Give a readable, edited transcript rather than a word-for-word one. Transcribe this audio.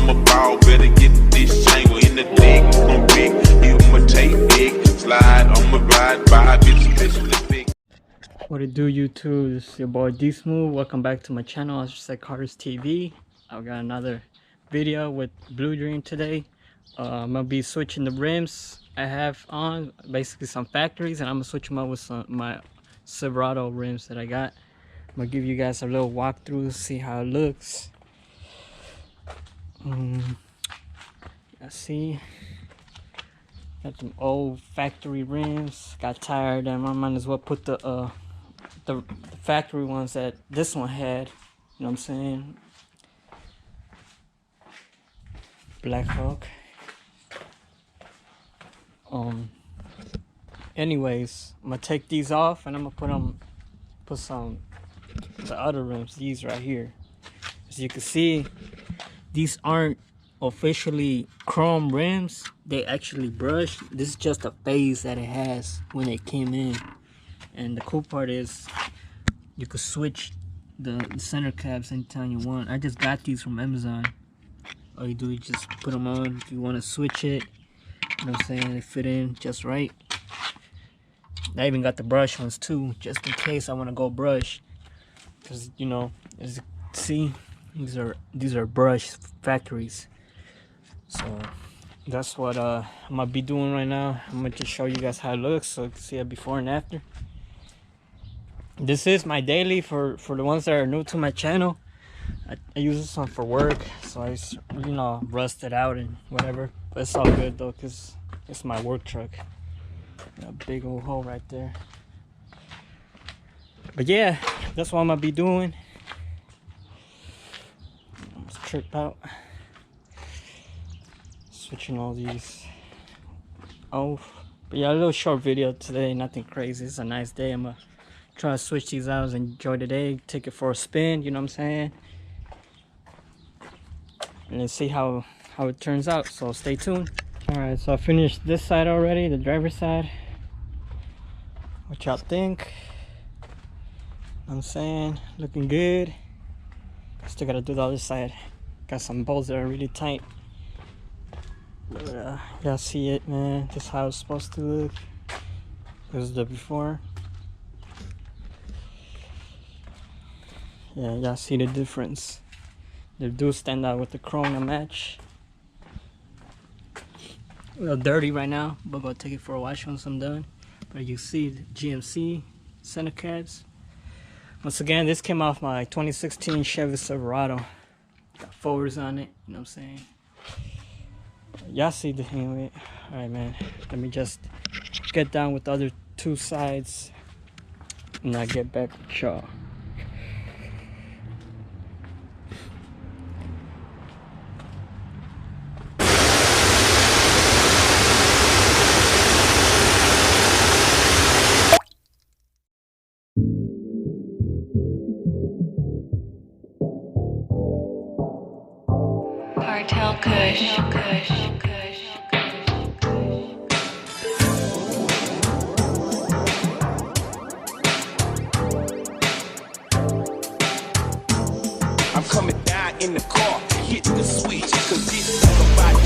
I'm a ball, better get this tangle in the dick. I'm big, you imitate big. Slide on my ride by, bitch, big. What it do, YouTube? This is your boy D Smooth. Welcome back to my channel, ArtsNCarstv. I've got another video with Blue Dream today. I'm gonna be switching the rims I have on, basically some factories, and I'm gonna switch them up with some my Silverado rims that I got. I'm gonna give you guys a little walkthrough, see how it looks. I see. Got them old factory rims. Got tired, and I might as well put the factory ones that this one had. You know what I'm saying? Black Hawk. Anyways, I'm gonna take these off and I'm gonna put some the other rims, these right here. As you can see, these aren't officially chrome rims, they actually brushed. This is just a phase that it has when it came in. And the cool part is you could switch the center caps anytime you want. I just got these from Amazon. All you do is just put them on if you want to switch it. You know what I'm saying? They fit in just right. I even got the brush ones too, just in case I want to go brush. Because, you know, as you see, these are brush factories. So that's what I'm gonna be doing right now. I'm gonna just show you guys how it looks so you can see it before and after. This is my daily for the ones that are new to my channel. I use this one for work, so I just, you know, rust it out and whatever. But it's all good though, because it's my work truck. Got a big old hole right there. But yeah, that's what I'm gonna be doing. Let's trip out. Switching all these off. But yeah, a little short video today, nothing crazy. It's a nice day. I'm gonna try to switch these out and enjoy the day, take it for a spin, you know what I'm saying? And then see how it turns out, so stay tuned. Alright, so I finished this side already, the driver's side. What y'all think? You know what I'm saying? Looking good. Still gotta do the other side. Got some bolts that are really tight. But y'all see it, man. Just how it's supposed to look. This is the before. Yeah, y'all see the difference. They do stand out with the chrome to match. A little dirty right now, but I'll take it for a wash once I'm done. But you see the GMC center caps. Once again, this came off my 2016 Chevy Silverado. Got forwards on it, you know what I'm saying? Y'all see the thing with it. Alright, man, let me just get down with the other two sides and I get back with y'all. Cartel Kush. I'm coming down in the car, hit the switch, cause this is about